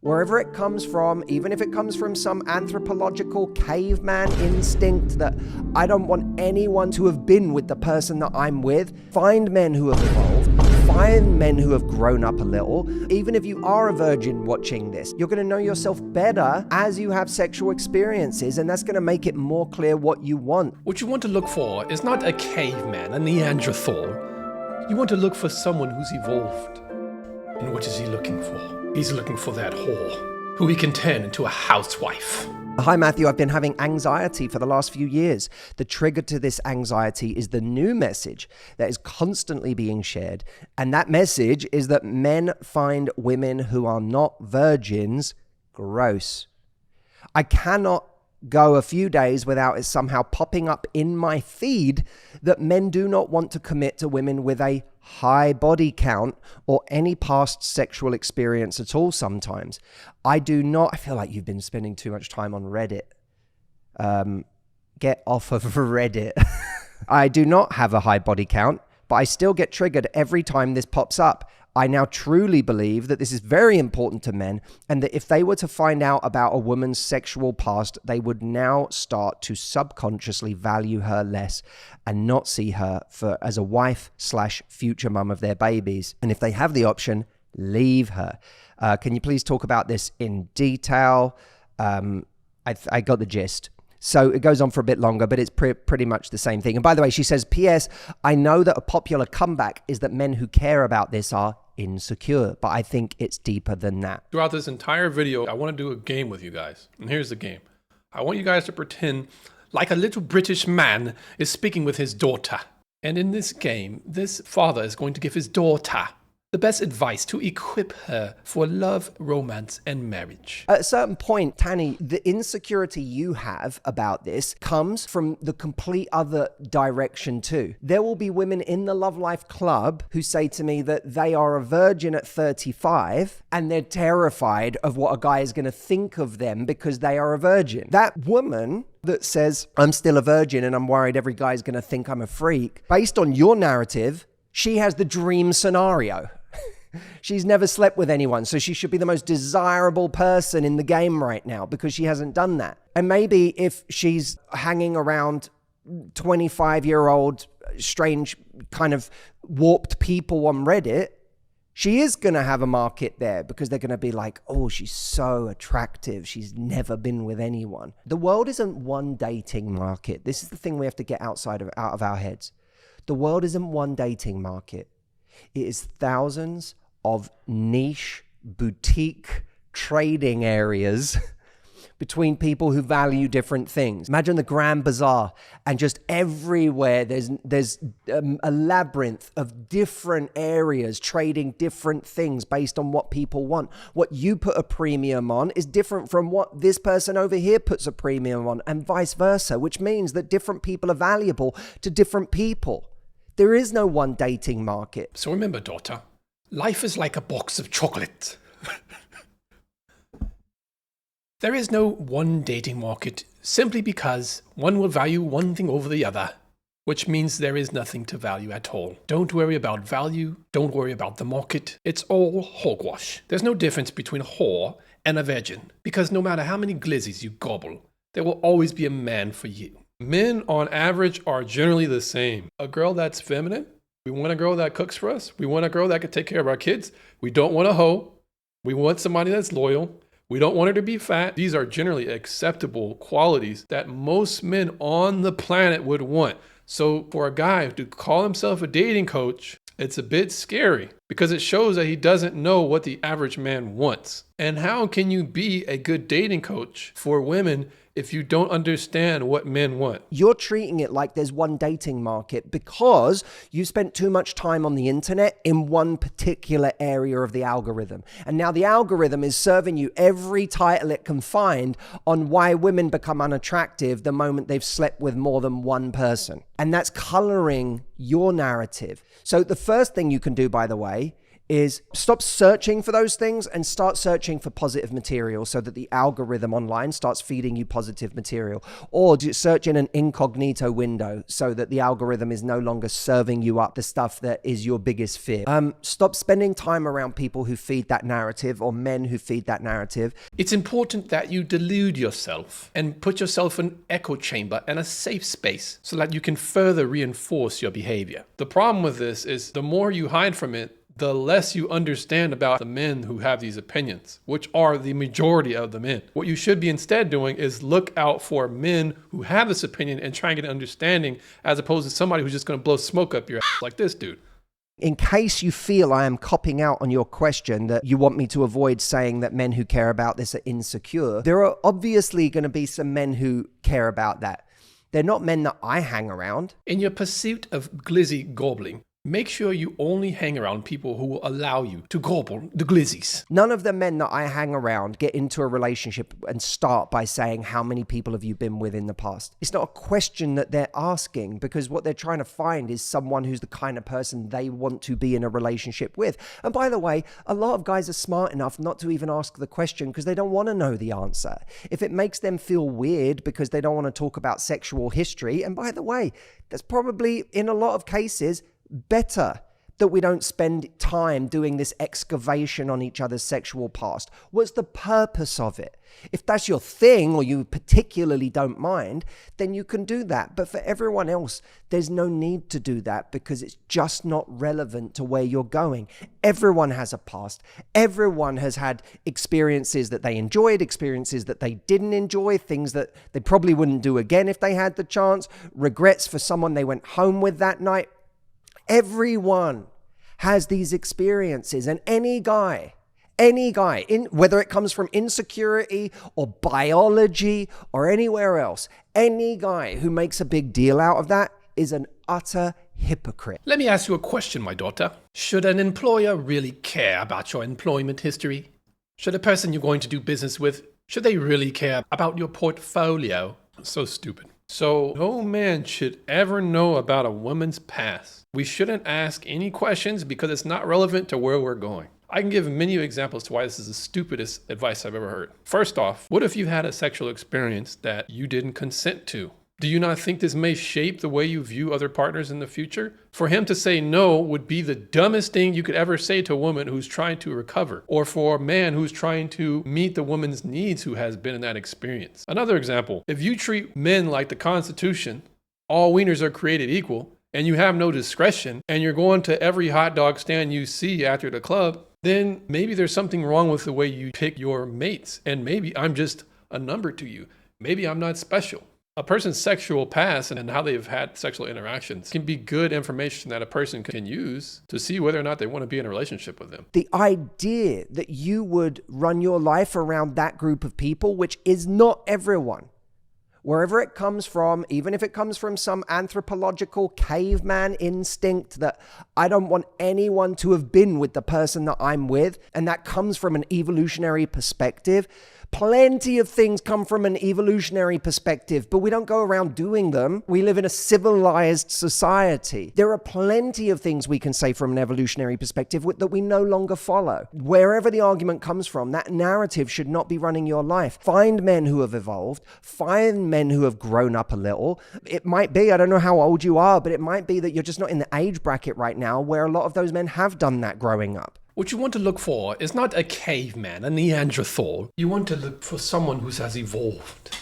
wherever it comes from, even if it comes from some anthropological caveman instinct that I don't want anyone to have been with the person that I'm with, find men who have evolved, find men who have grown up a little. Even if you are a virgin watching this, you're going to know yourself better as you have sexual experiences, and that's going to make it more clear what you want. What you want to look for is not a caveman, a Neanderthal. You want to look for someone who's evolved. And what is he looking for? He's looking for that whore, who he can turn into a housewife. Hi, Matthew. I've been having anxiety for the last few years. The trigger to this anxiety is the new message that is constantly being shared. And that message is that men find women who are not virgins gross. I cannot go a few days without it somehow popping up in my feed that men do not want to commit to women with a high body count or any past sexual experience at all sometimes. I feel like you've been spending too much time on Reddit. Get off of Reddit. I do not have a high body count, but I still get triggered every time this pops up. I now truly believe that this is very important to men, and that if they were to find out about a woman's sexual past, they would now start to subconsciously value her less and not see her as a wife/future mum of their babies. And if they have the option, leave her. Can you please talk about this in detail? I got the gist. So it goes on for a bit longer, but it's pretty much the same thing. And by the way, she says, P.S. I know that a popular comeback is that men who care about this are insecure, but I think it's deeper than that. Throughout this entire video, I want to do a game with you guys. And here's the game. I want you guys to pretend like a little British man is speaking with his daughter. And in this game, this father is going to give his daughter the best advice to equip her for love, romance, and marriage. At a certain point, Tanny, the insecurity you have about this comes from the complete other direction too. There will be women in the Love Life Club who say to me that they are a virgin at 35 and they're terrified of what a guy is going to think of them because they are a virgin. That woman that says, I'm still a virgin and I'm worried every guy is going to think I'm a freak, based on your narrative, she has the dream scenario. She's never slept with anyone, so she should be the most desirable person in the game right now because she hasn't done that. And maybe if she's hanging around 25-year-old strange kind of warped people on Reddit, she is going to have a market there because they're going to be like, oh, she's so attractive. She's never been with anyone. The world isn't one dating market. This is the thing we have to get out of our heads. The world isn't one dating market. It is thousands of niche, boutique trading areas between people who value different things. Imagine the Grand Bazaar, and just everywhere there's a labyrinth of different areas trading different things based on what people want. What you put a premium on is different from what this person over here puts a premium on, and vice versa, which means that different people are valuable to different people. There is no one dating market. So remember, daughter, life is like a box of chocolate. There is no one dating market simply because one will value one thing over the other, which means there is nothing to value at all. Don't worry about value. Don't worry about the market. It's all hogwash. There's no difference between a whore and a virgin, because no matter how many glizzies you gobble, there will always be a man for you. Men, on average, are generally the same. A girl that's feminine, we want a girl that cooks for us. We want a girl that can take care of our kids. We don't want a hoe. We want somebody that's loyal. We don't want her to be fat. These are generally acceptable qualities that most men on the planet would want. So for a guy to call himself a dating coach, it's a bit scary because it shows that he doesn't know what the average man wants. And how can you be a good dating coach for women if you don't understand what men want? You're treating it like there's one dating market because you spent too much time on the internet in one particular area of the algorithm. And now the algorithm is serving you every title it can find on why women become unattractive the moment they've slept with more than one person. And that's coloring your narrative. So the first thing you can do, by the way, is stop searching for those things and start searching for positive material so that the algorithm online starts feeding you positive material. Or just search in an incognito window so that the algorithm is no longer serving you up the stuff that is your biggest fear. Stop spending time around people who feed that narrative or men who feed that narrative. It's important that you delude yourself and put yourself in an echo chamber and a safe space so that you can further reinforce your behavior. The problem with this is the more you hide from it, the less you understand about the men who have these opinions, which are the majority of the men. What you should be instead doing is look out for men who have this opinion and try and get an understanding, as opposed to somebody who's just going to blow smoke up your ass like this dude. In case you feel I am copping out on your question that you want me to avoid saying that men who care about this are insecure, there are obviously going to be some men who care about that. They're not men that I hang around. In your pursuit of glizzy gobbling, make sure you only hang around people who will allow you to gobble the glizzies. None of the men that I hang around get into a relationship and start by saying, how many people have you been with in the past? It's not a question that they're asking, because what they're trying to find is someone who's the kind of person they want to be in a relationship with. And by the way, a lot of guys are smart enough not to even ask the question because they don't want to know the answer. If it makes them feel weird because they don't want to talk about sexual history, and by the way, that's probably in a lot of cases better that we don't spend time doing this excavation on each other's sexual past. What's the purpose of it? If that's your thing or you particularly don't mind, then you can do that. But for everyone else, there's no need to do that because it's just not relevant to where you're going. Everyone has a past. Everyone has had experiences that they enjoyed, experiences that they didn't enjoy, things that they probably wouldn't do again if they had the chance, regrets for someone they went home with that night. Everyone has these experiences, and any guy, whether it comes from insecurity or biology or anywhere else, any guy who makes a big deal out of that is an utter hypocrite. Let me ask you a question, my daughter. Should an employer really care about your employment history? Should a person you're going to do business with, should they really care about your portfolio? So stupid. So no man should ever know about a woman's past. We shouldn't ask any questions because it's not relevant to where we're going. I can give many examples to why this is the stupidest advice I've ever heard. First off, what if you had a sexual experience that you didn't consent to? Do you not think this may shape the way you view other partners in the future? For him to say no would be the dumbest thing you could ever say to a woman who's trying to recover, or for a man who's trying to meet the woman's needs who has been in that experience. Another example, if you treat men like the Constitution, all wieners are created equal, and you have no discretion, and you're going to every hot dog stand you see after the club, then maybe there's something wrong with the way you pick your mates, and maybe I'm just a number to you. Maybe I'm not special. A person's sexual past and how they've had sexual interactions can be good information that a person can use to see whether or not they want to be in a relationship with them. The idea that you would run your life around that group of people, which is not everyone, wherever it comes from, even if it comes from some anthropological caveman instinct that I don't want anyone to have been with the person that I'm with, and that comes from an evolutionary perspective. Plenty of things come from an evolutionary perspective, but we don't go around doing them. We live in a civilized society. There are plenty of things we can say from an evolutionary perspective that we no longer follow. Wherever the argument comes from, that narrative should not be running your life. Find men who have evolved. Find men who have grown up a little. It might be, I don't know how old you are, but it might be that you're just not in the age bracket right now where a lot of those men have done that growing up. What you want to look for is not a caveman, a Neanderthal. You want to look for someone who has evolved.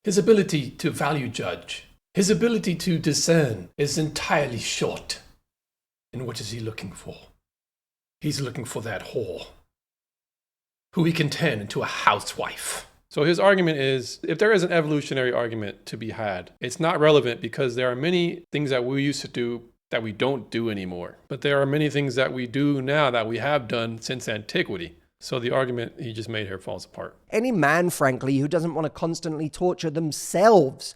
His ability to value judge, his ability to discern is entirely short. And what is he looking for? He's looking for that whore, who he can turn into a housewife. So his argument is, if there is an evolutionary argument to be had, it's not relevant because there are many things that we used to do that we don't do anymore. But there are many things that we do now that we have done since antiquity. So the argument he just made here falls apart. Any man, frankly, who doesn't want to constantly torture themselves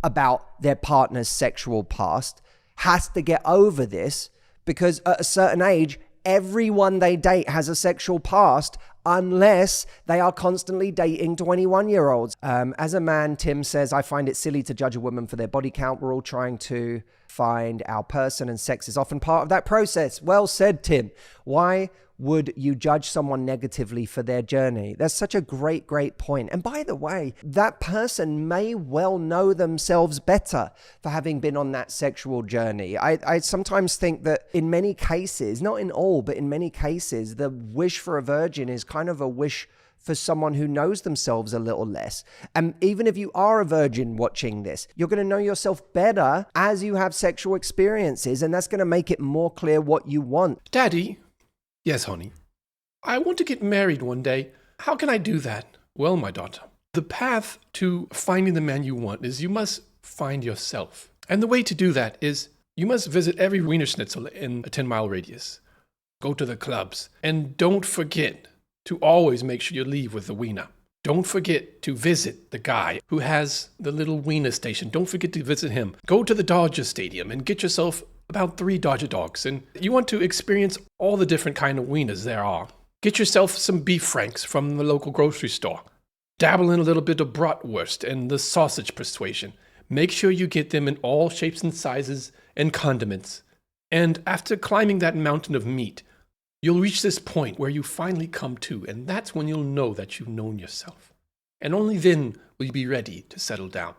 about their partner's sexual past has to get over this, because at a certain age, everyone they date has a sexual past unless they are constantly dating 21-year-olds. As a man, Tim says, I find it silly to judge a woman for their body count. We're all trying to find our person, and sex is often part of that process. Well said, Tim. Why would you judge someone negatively for their journey? That's such a great point. And by the way, that person may well know themselves better for having been on that sexual journey. I sometimes think that in many cases, not in all, but in many cases, the wish for a virgin is kind of a wish for someone who knows themselves a little less. And even if you are a virgin watching this, you're going to know yourself better as you have sexual experiences, and that's going to make it more clear what you want. Daddy? Yes, honey. I want to get married one day. How can I do that? Well, my daughter, the path to finding the man you want is you must find yourself. And the way to do that is you must visit every Wiener Schnitzel in a 10-mile radius. Go to the clubs. And don't forget to always make sure you leave with the wiener. Don't forget to visit the guy who has the little wiener station. Don't forget to visit him. Go to the Dodger Stadium and get yourself about 3 Dodger dogs. And you want to experience all the different kind of wieners there are. Get yourself some beef franks from the local grocery store. Dabble in a little bit of bratwurst and the sausage persuasion. Make sure you get them in all shapes and sizes and condiments. And after climbing that mountain of meat, you'll reach this point where you finally come to, and that's when you'll know that you've known yourself. And only then will you be ready to settle down.